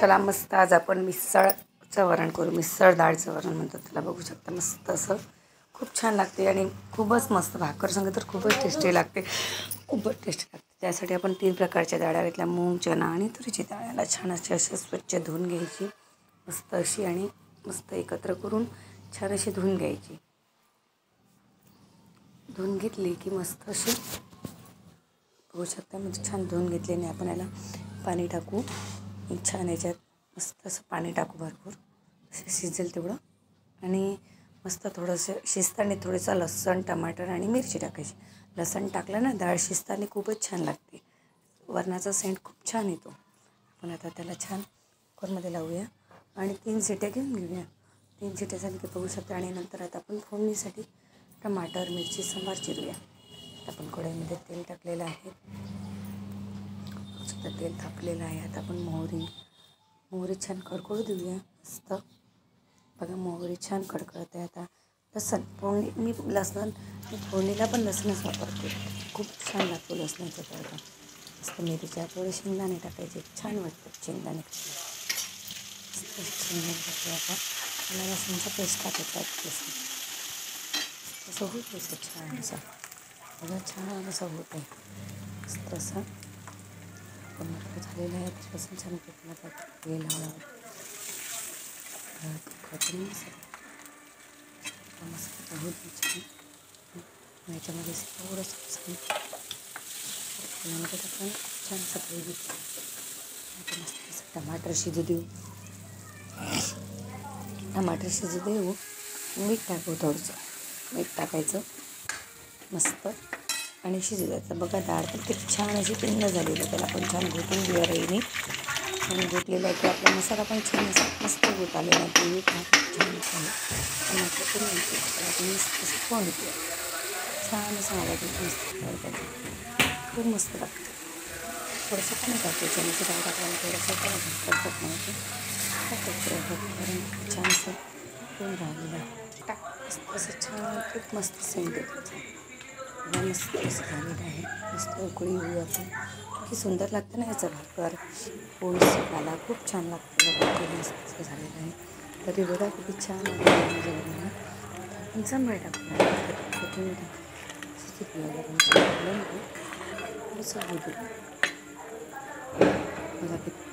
चला मस्त आज आपण मिसळचं वरण करू. मिसळ डाळचं वरण म्हणतात त्याला. बघू शकता मस्त असं खूप छान लागते आणि खूपच मस्त भाकर संग तर खूपच टेस्टी लागते. खूपच टेस्टी लागते. त्यासाठी आपण 3 प्रकारच्या डाळ्या घेतल्या, मूग, चणा आणि तुरीची डाळ. याला छान अशी स्वच्छ धुवून घ्यायची मस्त अशी आणि मस्त एकत्र करून छान अशी धुवून घ्यायची. धुवून घेतली की मस्त अशी बघू शकता म्हणजे छान धुवून घेतल्याने आपण याला पाणी टाकू. छान याच्यात मस्त असं पाणी टाकू भरपूर शिजेल तेवढं. आणि मस्त थोडंसं शिजताना थोडंसं लसूण, टमाटर आणि मिरची टाकायची. लसूण टाकलं ना डाळ शिजताना खूपच छान लागते. वरणाचा सेंट खूप छान येतो. आपण आता त्याला छान कुकरमध्ये लावूया आणि 3 शिट्या घेऊन घेऊया. 3 शिट्या झाली की बघू शकता. आणि नंतर आता आपण फोडणीसाठी टमाटर, मिरची, सांबार चिरूया. आपण कढईमध्ये तेल टाकलेलं आहे. तेल तापलेलं आहे. आता आपण मोहरी छान कडकडू देऊया मस्त. बघा मोहरी छान कडकडत आहे. आता लसण मी फोडणीला पण लसणच वापरते. खूप छान लागतो लसणाचा तडका. मस्त मिरच्या थोडे शेंगदाणे टाकायचे, छान वाटतात शेंगदाणे. शेंगदाणे टाकले आता मला लसणाचा पेस्ट टाकायचा लसूण असं होत असं छान असा बघा छान असं होत आहे मस्त असं. पण झालेलं आहे त्याच्यापासून छान पेटला तेल हळद मस्त होत छान. याच्यामध्ये थोडंसं त्यामध्ये टाकून छान सगळी घेतली. मस्त असं टमाटर शिजू देऊ. टमाटर शिजू देऊ. मीठ टाकू थोडंसं. मीठ टाकायचं मस्त आणि शिजू द्यायचं. बघा डाळ तर किती छान अशी पिंड झालेली. त्याला पण छान घोटून घेऊया रईने. छान घोटलेलं आहे की आपला मसाला पण छान असा मस्त होत आलेला आहे. ते छान आहे टमाटर पण आपण मस्त असं फोडून घेऊया. छान असं आवाज मस्त खूप मस्त लागतं. थोडंसं पाणी टाकायचं म्हणजे डाळ टाकल्याने थोडंसं टाकायचं छान असं होऊन राहिलेलं आहे. मस्त असं छान खूप मस्त सेंट येतो. मस्त असं झालेलं आहे. मस्त उकळी होऊ आपण. किती सुंदर लागतं ना याचा भाकर पोळीला खूप छान लागतं. मस्त झालेलं आहे. तरी बघा किती छान आहे. आपण सांबार टाकून मला किती